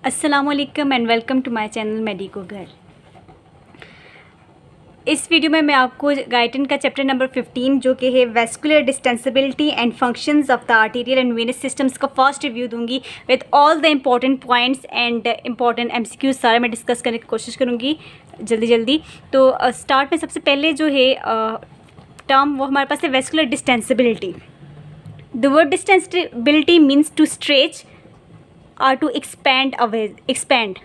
अस्सलामुअलैकुम and welcome to my channel Medico Ghar. इस video में मैं आपको गाइटिन का चैप्टर नंबर 15 जो कि है vascular distensibility and functions of the arterial and venous systems का फर्स्ट रिव्यू दूंगी with all the important points and important MCQs सारा मैं डिस्कस करने की कोशिश करूँगी जल्दी। तो स्टार्ट में सबसे पहले जो है टर्म वो हमारे पास है vascular distensibility. The word distensibility means to stretch और टू एक्सपैंड।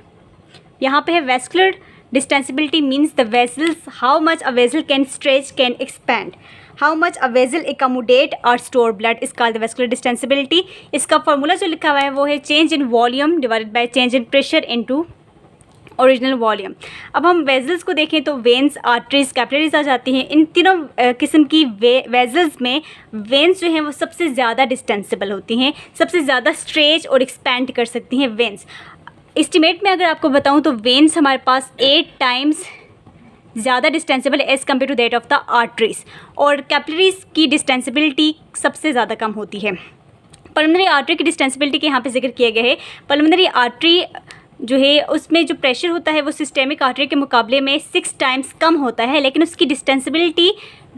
यहाँ पे है vascular distensibility means the vessels, how much a vessel can stretch can expand, how much a vessel accommodate और store blood is called the vascular distensibility. इसका formula जो लिखा हुआ है वो है change in volume divided by change in pressure into original volume. अब हम वेजल्स को देखें तो वेन्स, आर्टरीज, कैपिलरीज आ जाती हैं। इन तीनों किस्म की वेजल्स में वेन्स जो हैं वो सबसे ज़्यादा डिस्टेंसिबल होती हैं, सबसे ज़्यादा स्ट्रेच और एक्सपैंड कर सकती हैं वेन्स। एस्टिमेट में अगर आपको बताऊं तो वेन्स हमारे पास 8 टाइम्स ज़्यादा distensible as compare to that of the arteries, और कैपिलरीज की डिस्टेंसिबिलिटी सबसे ज़्यादा कम होती है। पल्मोनरी आर्टरी की डिस्टेंसिबिलिटी के यहाँ पे जिक्र किया गया है। पल्मोनरी आर्टरी जो है उसमें जो प्रेशर होता है वो सिस्टेमिक आर्टरी के मुकाबले में 6 टाइम्स कम होता है, लेकिन उसकी डिस्टेंसिबिलिटी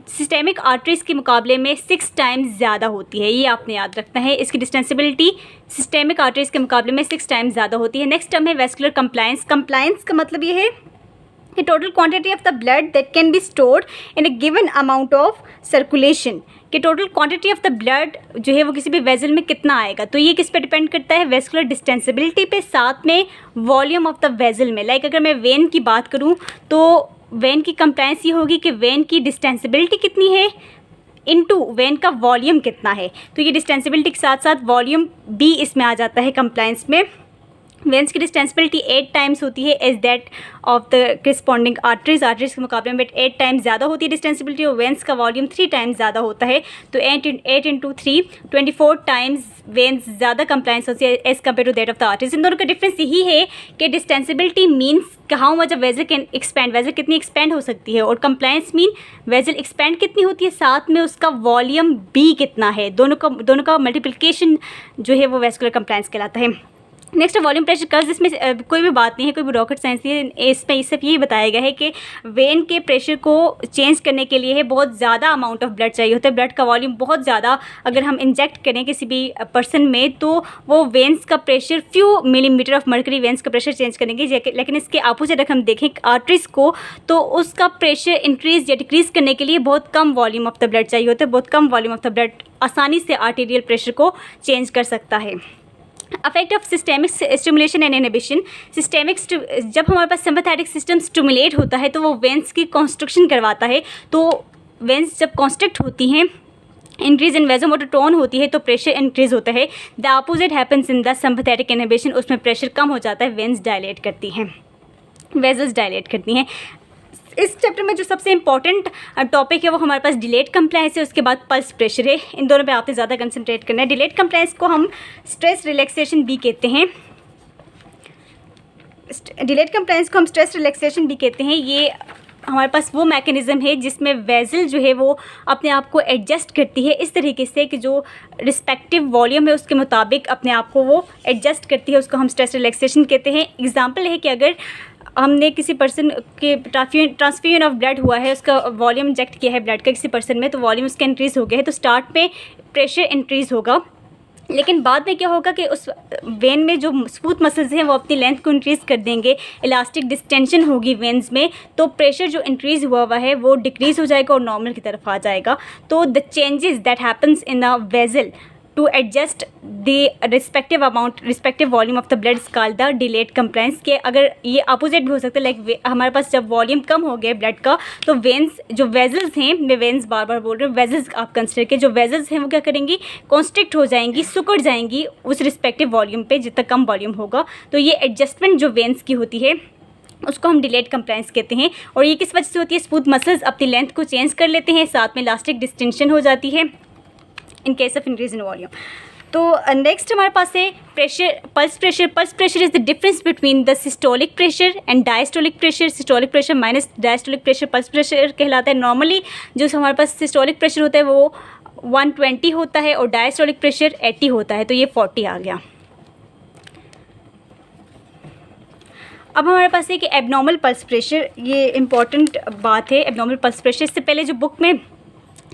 सिस्टेमिक आर्टरीज के मुकाबले में 6 टाइम्स ज़्यादा होती है। ये आपने याद रखना है, इसकी डिस्टेंसिबिलिटी सिस्टेमिक आर्टरीज के मुकाबले में 6 टाइम्स ज़्यादा होती है। नेक्स्ट टर्म है वेस्कुलर कंप्लायंस। कंप्लायंस का मतलब ये है कि total quantity of the blood that can be stored in a given amount of circulation, कि total quantity of the blood जो है वो किसी भी वेजल में कितना आएगा। तो ये किस पे डिपेंड करता है, वेस्कुलर डिस्टेंसिबिलिटी पे, साथ में वॉल्यूम ऑफ द वेजल में। लाइक अगर मैं वेन की बात करूँ तो वेन की कंप्लायंस ये होगी कि वेन की डिस्टेंसिबिलिटी कितनी है इनटू वेन का वॉल्यूम कितना है। तो ये डिस्टेंसिबिलिटी के साथ साथ वॉल्यूम भी इसमें आ जाता है कंप्लायंस में। वेन्स की डिस्टेंसिबिलिटी 8 टाइम्स होती है as that of the corresponding arteries के मुकाबले में 8 टाइम्स ज़्यादा होती है डिस्टेंसिबिलिटी, और वेन्स का वॉल्यूम 3 टाइम्स ज़्यादा होता है। तो 8 इंटू 3 24 टाइम्स वेन्स ज़्यादा कंप्लायंस होती है as compare to that of the arteries. इन दोनों का डिफरेंस यही है कि distensibility means how much a vessel can expand, vessel कितनी एक्सपैंड हो सकती है, और कंप्लायंस मीन वेजल एक्सपैंड कितनी होती है, साथ में उसका वॉल्यूम भी कितना है। दोनों का मल्टीप्लिकेशन जो है वो वेस्कुलर कंप्लायंस कहलाता है। Next volume pressure curves. इसमें कोई भी बात नहीं है, कोई भी रॉकेट साइंस नहीं है। इसमें सिर्फ यही बताया गया है कि वेन के प्रेशर को चेंज करने के लिए है बहुत ज़्यादा अमाउंट ऑफ ब्लड चाहिए होता है। ब्लड का वॉल्यूम बहुत ज़्यादा अगर हम इंजेक्ट करें किसी भी पर्सन में तो वो वेन्स का pressure few millimetre of mercury veins का प्रेशर चेंज करेंगे। लेकिन इसके अपोजिट अगर हम देखें आर्टरीज को तो उसका प्रेशर इंक्रीज़ या डिक्रीज़ करने के लिए बहुत कम वॉल्यूम ऑफ द ब्लड चाहिए होता है। बहुत कम वॉल्यूम ऑफ द ब्लड आसानी से आर्टीरियल प्रेशर को चेंज कर सकता है। Affect of systemic stimulation and inhibition. Systemic जब हमारे पास सिंपैथेटिक सिस्टम स्टिमुलेट होता है तो वो वेन्स की कॉन्स्ट्रक्शन करवाता है। तो वेन्स जब कॉन्स्ट्रक्ट होती हैं, इंक्रीज इन वेजोमोटर टोन होती है तो प्रेशर इंक्रीज होता है। The opposite happens in the sympathetic inhibition, उसमें प्रेशर कम हो जाता है, वेन्स डायलेट करती हैं, वेजल्स डायलेट करती हैं। इस चैप्टर में जो सबसे इंपॉर्टेंट टॉपिक है वो हमारे पास डिलेट कंप्लायंस है, उसके बाद पल्स प्रेशर है। इन दोनों पे आपने ज़्यादा कंसंट्रेट करना है। डिलेट कंप्लायंस को हम स्ट्रेस रिलैक्सेशन भी कहते हैं। डिलेट कंप्लायंस को हम स्ट्रेस रिलैक्सेशन भी कहते हैं। ये हमारे पास वो मैकेनिज़्म है जिसमें वेजल जो है वो अपने आप को एडजस्ट करती है इस तरीके से कि जो रिस्पेक्टिव वॉल्यूम है उसके मुताबिक अपने आप को वो एडजस्ट करती है, उसको हम स्ट्रेस रिलैक्सेशन कहते हैं। एग्जाम्पल है कि अगर हमने किसी पर्सन के ट्रांसफ्यूजन ऑफ ब्लड हुआ है, उसका वॉल्यूम इंजेक्ट किया है ब्लड का किसी पर्सन में, तो वॉल्यूम उसका इंक्रीज़ हो गया है, तो स्टार्ट में प्रेशर इंक्रीज़ होगा, लेकिन बाद में क्या होगा कि उस वेन में जो स्मूथ मसल्स हैं वो अपनी लेंथ को इंक्रीज़ कर देंगे, इलास्टिक डिस्टेंशन होगी वेन्स में, तो प्रेशर जो इंक्रीज़ हुआ है वो डिक्रीज़ हो जाएगा और नॉर्मल की तरफ आ जाएगा। तो the changes that happens in a vessel to adjust the respective volume of the blood is called the delayed compliance। के अगर ये अपोजिट भी हो सकता है, लाइक हमारे पास जब वॉल्यूम कम हो गया ब्लड का तो वेन्स जो वेजल्स हैं, मैं वेन्स बार बार बोल रही हूँ, वेजल्स आप कंसिडर के, जो वेजल्स हैं वो क्या करेंगी, कॉन्स्ट्रिक्ट हो जाएंगी, सुकड़ जाएंगी उस रिस्पेक्टिव वॉल्यूम पे जितना कम वॉल्यूम होगा। तो ये एडजस्टमेंट जो वेन्स की होती है उसको हम डिलेड कंप्लायंस कहते हैं। और ये किस वजह से होती है, स्मूथ मसल्स अपनी लेंथ को चेंज कर लेते हैं, साथ में इलास्टिक डिस्टेंशन हो जाती है in case of increase in volume. तो नेक्स्ट हमारे पास है pressure, pulse pressure. Pulse pressure is the difference between the systolic pressure and diastolic pressure. Systolic pressure minus diastolic pressure pulse pressure कहलाता है। Normally जो हमारे पास सिस्टोलिक प्रेशर होता है वो 120 होता है और डायस्टोलिक प्रेशर 80 होता है, तो ये 40 आ गया। अब हमारे पास है कि एबनॉर्मल पल्स प्रेशर, ये इंपॉर्टेंट बात है। एबनॉर्मल पल्स प्रेशर, इससे पहले जो बुक में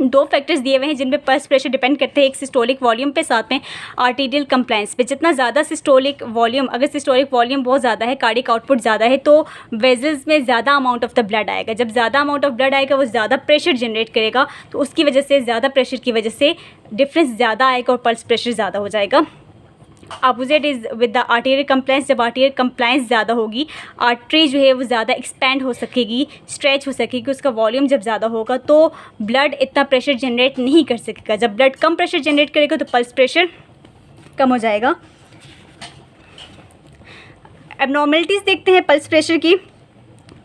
दो फैक्टर्स दिए हुए हैं जिनपे पल्स प्रेशर डिपेंड करते हैं, एक सिस्टोलिक वॉल्यूम पे, साथ में आर्टीरियल कंप्लायंस पे। जितना ज़्यादा सिस्टोलिक वॉल्यूम, अगर सिस्टोलिक वॉल्यूम बहुत ज़्यादा है, कार्डिक आउटपुट ज़्यादा है, तो वेजल्स में ज़्यादा अमाउंट ऑफ द ब्लड आएगा। जब ज़्यादा अमाउंट ऑफ ब्लड आएगा वो ज़्यादा प्रेशर जनरेट करेगा, तो उसकी वजह से, ज़्यादा प्रेशर की वजह से डिफरेंस ज़्यादा आएगा और पल्स प्रेशर ज़्यादा हो जाएगा। Opposite is with the arterial compliance. जब आर्टेरियल कंप्लायंस ज़्यादा होगी, आर्टरी जो है वो ज़्यादा एक्सपैंड हो सकेगी, स्ट्रेच हो सकेगी, उसका वॉल्यूम जब ज़्यादा होगा तो ब्लड इतना प्रेशर जनरेट नहीं कर सकेगा। जब ब्लड कम प्रेशर जनरेट करेगा तो पल्स प्रेशर कम हो जाएगा। एबनॉर्मलिटीज़ देखते हैं पल्स प्रेशर की,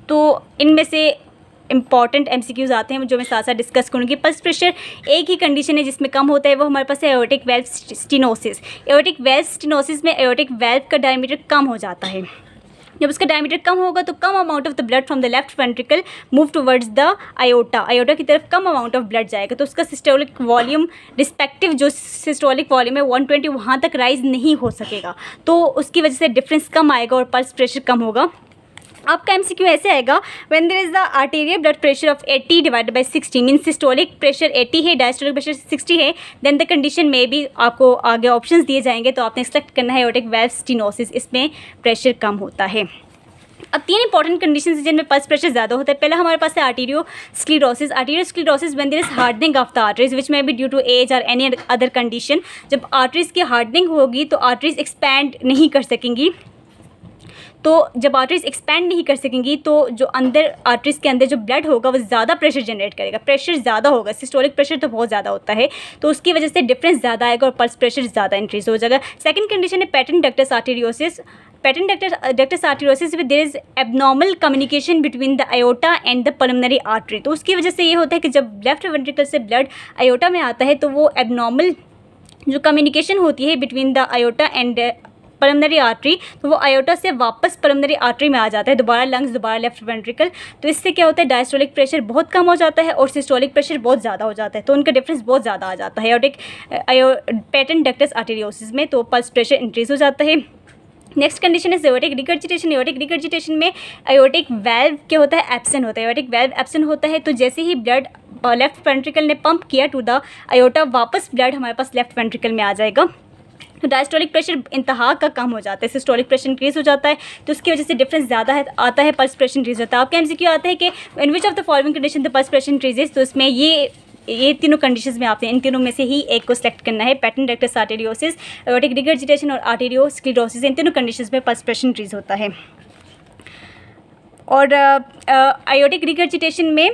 तो इनमें से इंपॉर्टेंट एमसीक्यूज आते हैं जो मैं साथ साथ डिस्कस करूँगी। पल्स प्रेशर एक ही कंडीशन है जिसमें कम होता है, वो हमारे पास है aortic valve stenosis. Aortic valve stenosis में एओर्टिक वेल्व का डायमीटर कम हो जाता है। जब उसका डायमीटर कम होगा तो कम amount of the blood from the left ventricle move towards the aorta की तरफ कम अमाउंट ऑफ ब्लड जाएगा, तो उसका सिस्टोलिक वॉल्यूम रिस्पेक्टिव जो सिस्टोलिक वॉल्यूम है 120 वहाँ तक राइज नहीं हो सकेगा, तो उसकी वजह से डिफरेंस कम आएगा और पल्स प्रेशर कम होगा। आपका एमसीक्यू ऐसे आएगा, when there is the arterial blood pressure of 80 divided by 60 mean systolic pressure 80 है, डायस्टोलिक प्रेशर 60 है, देन द कंडीशन में भी आपको आगे ऑप्शंस दिए जाएंगे, तो आपने सेलेक्ट करना है एओर्टिक वेल्व स्टेनोसिस, इसमें प्रेशर कम होता है। अब तीन इंपॉर्टेंट कंडीशंस जिनमें पल्स प्रेशर ज़्यादा होता है। पहला हमारे पास है arteriosclerosis. Arteriosclerosis when there is hardening of the arteries which may be due to age और एनी अदर कंडीशन। जब आर्टरीज की हार्डनिंग होगी तो आर्टरीज एक्सपैंड नहीं कर सकेंगी, तो जब आर्टरीज एक्सपैंड नहीं कर सकेंगी तो जो अंदर आर्टरीज के अंदर जो ब्लड होगा वो ज़्यादा प्रेशर जनरेट करेगा, प्रेशर ज़्यादा होगा, सिस्टोलिक प्रेशर तो बहुत ज़्यादा होता है, तो उसकी वजह से डिफरेंस ज़्यादा आएगा और पल्स प्रेशर ज़्यादा इंक्रीज हो जाएगा। सेकंड कंडीशन है pattern ductus arteriosus. Pattern ductus arteriosus with their is abnormal communication between the iota and the pulmonary artery. तो उसकी वजह से ये होता है कि जब लेफ्ट वेंट्रिकल से ब्लड आयोटा में आता है तो वो एबनॉर्मल जो कम्युनिकेशन होती है between the iota and pulmonary artery, तो वो आयोटा से वापस पल्मोनरी आर्टरी में आ जाता है, दोबारा लंग्स, दोबारा लेफ्ट वेंट्रिकल। तो इससे क्या होता है, डायस्टोलिक प्रेशर बहुत कम हो जाता है और सिस्टोलिक प्रेशर बहुत ज़्यादा हो जाता है, तो उनका डिफरेंस बहुत ज़्यादा आ जाता है एओर्टिक पैटर्न डक्टस आर्टेरियोसिस में, तो पल्स प्रेशर इंक्रीज हो जाता है। नेक्स्ट कंडीशन है एओर्टिक रिगर्जिटेशन। एओर्टिक रिगर्जिटेशन में एओर्टिक वेल्व क्या होता है, एब्सेंट होता है। एओर्टिक वेल्व एब्सेंट होता है तो जैसे ही ब्लड लेफ्ट वेंट्रिकल ने पंप किया टू द आयोटा, वापस ब्लड हमारे पास लेफ्ट वेंट्रिकल में आ जाएगा, तो डायस्टोलिक प्रेशर इंतहा का कम हो जाता है, सिस्टोलिक प्रेशर इंक्रीज हो जाता है, तो उसकी वजह से डिफरेंस ज़्यादा है आता है, पल्स प्रेशर इंक्रीज होता है। आपका एमसीक्यू आता है कि in which of the following condition the pulse pressure increases, तो इसमें ये तीनों कंडीशंस में आपने इन तीनों में से ही एक को सिलेक्ट करना है। Pattern ductus arteriosus, aortic regurgitation और आर्टेरियोस्क्लेरोसिस, इन तीनों कंडीशंस में पल्स प्रेशर इंक्रीज होता है। और एओर्टिक रिगर्जिटेशन में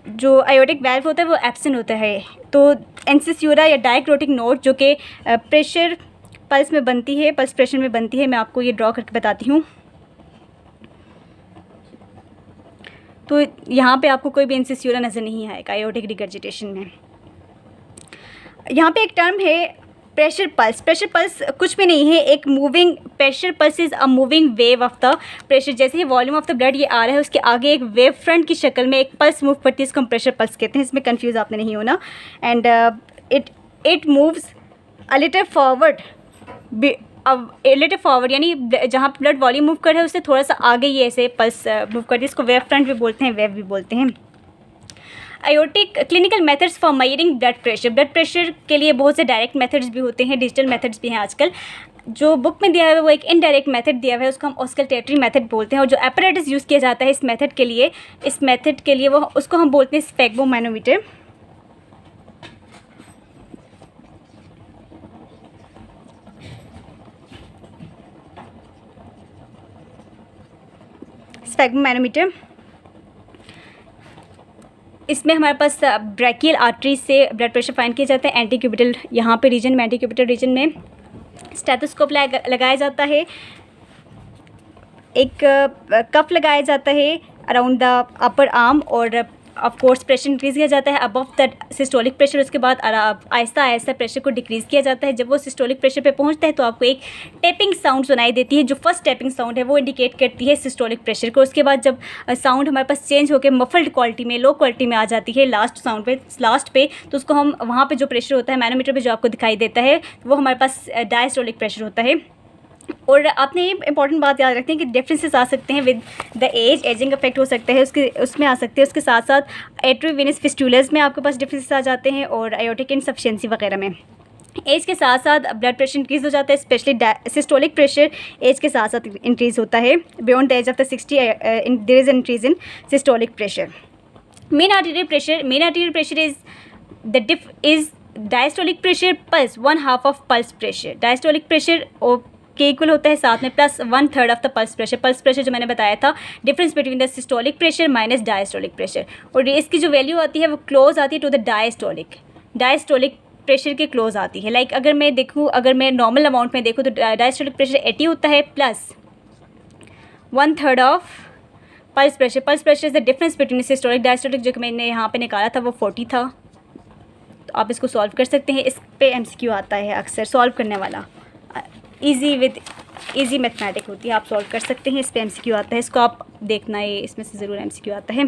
जो आयोटिक वेल्व होता है वो एब्सेंट होता है, तो एंसिस्यूरा या डायक्रोटिक नोड जो कि प्रेशर पल्स में बनती है, पल्स प्रेशर में बनती है, मैं आपको ये ड्रॉ करके बताती हूँ। तो यहाँ पे आपको कोई भी एंसिस्यूरा नज़र नहीं आएगा आयोटिक रिगर्जिटेशन में। यहाँ पे एक टर्म है प्रेशर पल्स। प्रेशर पल्स कुछ भी नहीं है, एक moving, pressure pulse is a moving wave of the pressure. जैसे ही वॉल्यूम ऑफ द ब्लड ये आ रहा है उसके आगे एक वेव फ्रंट की शक्ल में एक पल्स मूव करती है, इसको हम प्रेशर पल्स कहते हैं, इसमें कंफ्यूज आपने नहीं होना। And it moves a little forward, little forward यानी जहाँ ब्लड वॉल्यूम मूव कर रहा है उससे थोड़ा सा आगे ये ऐसे पल्स मूव करती है, इसको वेव फ्रंट भी बोलते हैं, वेव भी बोलते हैं। Aortic clinical methods for measuring blood pressure. Blood pressure के लिए बहुत से डायरेक्ट मेथड्स भी होते हैं, डिजिटल मेथड्स भी हैं आजकल। जो बुक में दिया हुआ है वो एक इनडायरेक्ट मेथड दिया हुआ है, उसको हम ऑस्कल्टेटरी मेथड बोलते हैं, और जो एपरेटस यूज़ किया जाता है इस मेथड के लिए वो उसको हम बोलते हैं स्फेग्मोमैनोमीटर। स्फेग्मोमैनोमीटर, इसमें हमारे पास ब्रैकियल आर्टरी से ब्लड प्रेशर फाइंड किया जाता है। एंटीक्यूबिटल यहाँ पे रीजन में, एंटीक्यूबिटल रीजन में स्टेथोस्कोप लगाया जाता है, एक कफ लगाया जाता है अराउंड द अपर आर्म, और ऑफ कोर्स प्रेशर इंक्रीज़ किया जाता है अबव द सिस्टोलिक प्रेशर। उसके बाद आहिस्ता आहिस्ता प्रेशर को डिक्रीज़ किया जाता है। जब वो सिस्टोलिक प्रेशर पे पहुंचता है तो आपको एक टैपिंग साउंड सुनाई देती है, जो फर्स्ट टैपिंग साउंड है वो इंडिकेट करती है सिस्टोलिक प्रेशर को। उसके बाद जब साउंड हमारे पास चेंज होकर मफल्ड क्वालिटी में, लो क्वालिटी में आ जाती है लास्ट साउंड पे, लास्ट पे, तो उसको हम वहाँ पर जो प्रेशर होता है मैनोमीटर पर जो आपको दिखाई देता है वो हमारे पास डायस्टोलिक प्रेशर होता है। और आपने ये इंपॉर्टेंट बात याद रखते हैं कि डिफरेंसेस आ सकते हैं with the age, ageing effect हो सकता है उसमें आ सकते हैं। उसके साथ साथ एट्रोवेनस फिस्टुलास में आपके पास डिफरेंसेस आ जाते हैं और आयोटिक इनसफिशिएंसी वगैरह में। एज के साथ साथ ब्लड प्रेशर इंक्रीज़ हो जाता है, स्पेशली सिस्टोलिक प्रेशर एज के साथ साथ इंक्रीज़ होता है। Beyond the age of the 60 there is increase in systolic pressure. Mean arterial pressure is diastolic pressure plus 1/2 of pulse pressure. Diastolic pressure के equal होता है साथ में plus 1/3 of the pulse pressure. Pulse pressure जो मैंने बताया था, difference between the systolic pressure minus diastolic pressure, और इसकी जो वैल्यू आती है वो क्लोज आती है टू द डायस्टोलिक प्रेशर के क्लोज आती है। लाइक अगर मैं देखूँ, अगर मैं नॉर्मल अमाउंट में देखूँ तो डायस्टोलिक प्रेशर 80 होता है plus 1/3 of pulse pressure. Pulse pressure is the difference between systolic diastolic, जो कि मैंने यहाँ पे निकाला था वो 40 था। तो आप इसको सॉल्व कर सकते हैं। इस पे MCQ आता है अक्सर सॉल्व करने वाला, इजी मैथमेटिक होती है, आप सॉल्व कर सकते हैं। इस पे MCQ आता है, इसको आप देखना, ये इसमें से ज़रूर MCQ आता है।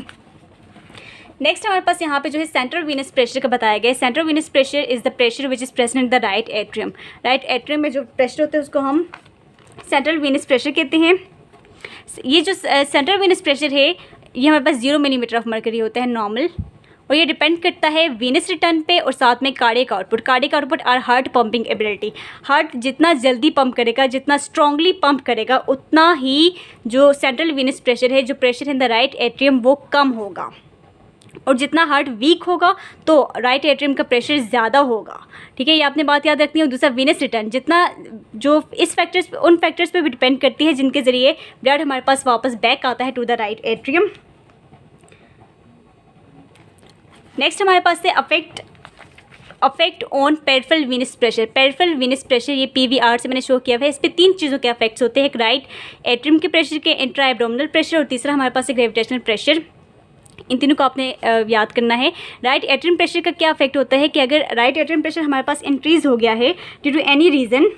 नेक्स्ट हमारे पास यहाँ पे जो है सेंट्रल वीनस प्रेशर का बताया गया है। Central Venus pressure is the pressure which is present in the right atrium. Right atrium में जो प्रेशर होता है उसको हम सेंट्रल वीनस प्रेशर कहते हैं। ये जो सेंट्रल वीनस प्रेशर है ये हमारे पास 0 मिलीमीटर ऑफ मर्करी होता है नॉर्मल, और ये डिपेंड करता है वीनस रिटर्न पे और साथ में कार्डियक आउटपुट। कार्डियक आउटपुट और हार्ट पंपिंग एबिलिटी। हार्ट जितना जल्दी पंप करेगा, जितना स्ट्रांगली पंप करेगा, उतना ही जो सेंट्रल वीनस प्रेशर है, जो pressure in the right atrium, वो कम होगा। और जितना हार्ट वीक होगा तो राइट एट्रियम का प्रेशर ज़्यादा होगा। ठीक है, ये आपने बात याद रखनी है। दूसरा वीनस रिटर्न, जितना जो इस फैक्टर्स उन फैक्टर्स पे भी डिपेंड करती है जिनके ज़रिए ब्लड हमारे पास वापस बैक आता है to the right atrium. Next हमारे पास से affect on peripheral venous pressure. Peripheral venous pressure ये PVR से मैंने शो किया हुआ है। इस पर 3 चीज़ों के इफेक्ट्स होते हैं, एक राइट एट्रियम के प्रेशर के, इंट्रा एब्डोमिनल प्रेशर, और तीसरा हमारे पास एक ग्रेविटेशनल प्रेशर। इन तीनों को आपने याद करना है। राइट एट्रियम प्रेशर का क्या इफेक्ट होता है कि अगर राइट एट्रियम प्रेशर हमारे पास इंक्रीज़ हो गया है ड्यू टू एनी रीज़न,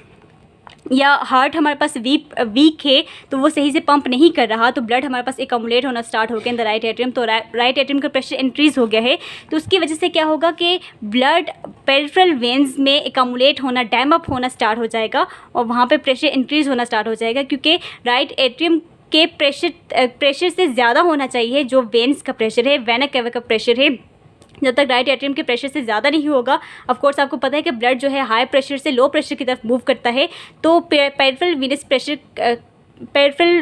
या हार्ट हमारे पास वीक है तो वो सही से पंप नहीं कर रहा, तो ब्लड हमारे पास एकमुलेट होना स्टार्ट हो गया इन द राइट एट्रियम। तो राइट एट्रियम का प्रेशर इंक्रीज़ हो गया है, तो उसकी वजह से क्या होगा कि ब्लड पेरिफेरल वेन्स में एकमुलेट होना, डैम अप होना स्टार्ट हो जाएगा, और वहाँ पे प्रेशर इंक्रीज़ होना स्टार्ट हो जाएगा, क्योंकि राइट एट्रियम के प्रेशर से ज़्यादा होना चाहिए जो वेन्स का प्रेशर है, वेना केवा का प्रेशर है। जब तक राइट एट्रियम के प्रेशर से ज़्यादा नहीं होगा, ऑफ कोर्स आपको पता है कि ब्लड जो है हाई प्रेशर से लो प्रेशर की तरफ मूव करता है, तो पेरिफेरल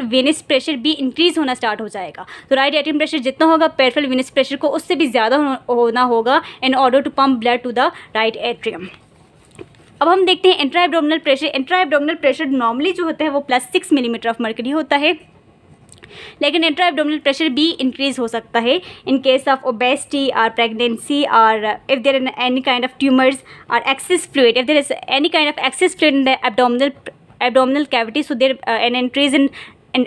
वेनस प्रेशर भी इंक्रीज़ होना स्टार्ट हो जाएगा। तो राइट एट्रियम प्रेशर जितना होगा पेरिफेरल वेनस प्रेशर को उससे भी ज़्यादा होना होगा in order to pump blood to the right atrium. अब हम देखते हैं intra abdominal pressure. Intra abdominal pressure normally जो होता है वो +6 मिलीमीटर ऑफ मर्करी होता है, लेकिन इंट्रा एब्डोमिनल प्रेशर भी इंक्रीज़ हो सकता है इन केस ऑफ ओबेसिटी और प्रेगनेंसी, और if there is any kind of tumours और excess fluid, if there is any kind of excess fluid in the abdominal cavity, so there an increase in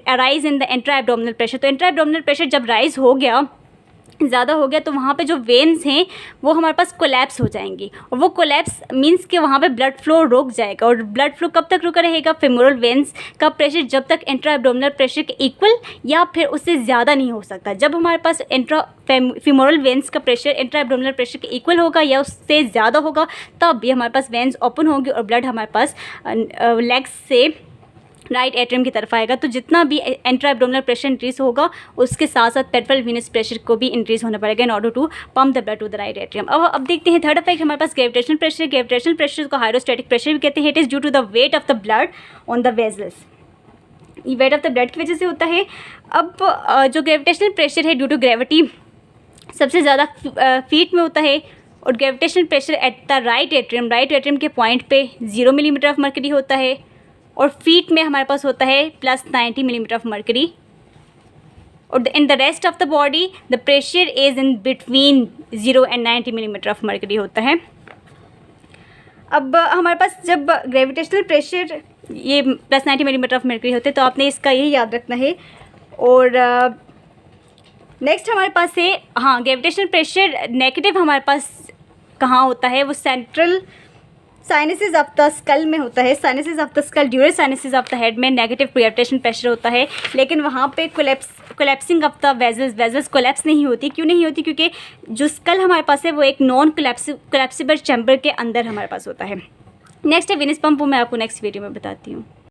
arise in the intra abdominal pressure। तो intra abdominal pressure जब rise हो गया, ज़्यादा हो गया, तो वहाँ पे जो वेन्स हैं वो हमारे पास कोलैप्स हो जाएंगी, और वो कोलैप्स मींस कि वहाँ पे ब्लड फ्लो रुक जाएगा। और ब्लड फ्लो कब तक रुका रहेगा? फेमोरल वेन्स का प्रेशर जब तक इंट्रा एब्डोमिनल प्रेशर के इक्वल या फिर उससे ज़्यादा नहीं हो सकता। जब हमारे पास फेमोरल वेन्स का प्रेशर इंट्रा एब्डोमिनल प्रेशर के इक्वल होगा या उससे ज़्यादा होगा, तब भी हमारे पास वेन्स ओपन होंगी और ब्लड हमारे पास लेग्स से राइट एट्रियम की तरफ आएगा। तो जितना भी इंट्रा एब्डोमिनल प्रेशर इंक्रीज होगा, उसके साथ साथ पेरिफेरल वेनस प्रेशर को भी इंक्रीज होना पड़ेगा in order to pump the blood to the right atrium. अब देखते हैं थर्ड इफेक्ट हमारे पास ग्रेविटेशनल प्रेशर। ग्रेविटेशनल प्रेशर को हाइड्रोस्टैटिक प्रेशर भी कहते हैं। It is due to the weight of the blood on the vessels. ये वेट ऑफ द ब्लड की वजह से होता है। अब जो ग्रेविटेशनल प्रेशर है ड्यू टू ग्रेविटी सबसे ज़्यादा फीट में होता है, और gravitational pressure at the right atrium के पॉइंट पे 0 मिलीमीटर ऑफ मर्करी होता है, और फीट में हमारे पास होता है +90 मिलीमीटर ऑफ मर्करी। और in the rest of the body the pressure is in between 0 and 90 millimetre of mercury होता है। अब हमारे पास जब ग्रेविटेशनल प्रेशर ये +90 मिलीमीटर ऑफ मर्करी होते हैं, तो आपने इसका यही याद रखना है। और नेक्स्ट हमारे पास है, हाँ, ग्रेविटेशनल प्रेशर नेगेटिव हमारे पास कहाँ होता है? वो central sinuses of the skull में होता है। Sinuses of the skull, ड्यूरल sinuses of the head में नेगेटिव ग्रेविटेशनल प्रेशर होता है, लेकिन वहाँ पे collapsing of the vessels collapse नहीं होती। क्यों नहीं होती? क्योंकि जो स्कल हमारे पास है वो एक नॉन कोलैप्सिबल चैम्बर के अंदर हमारे पास होता है। नेक्स्ट है वेनस पंप, वो मैं आपको नेक्स्ट वीडियो में बताती हूँ।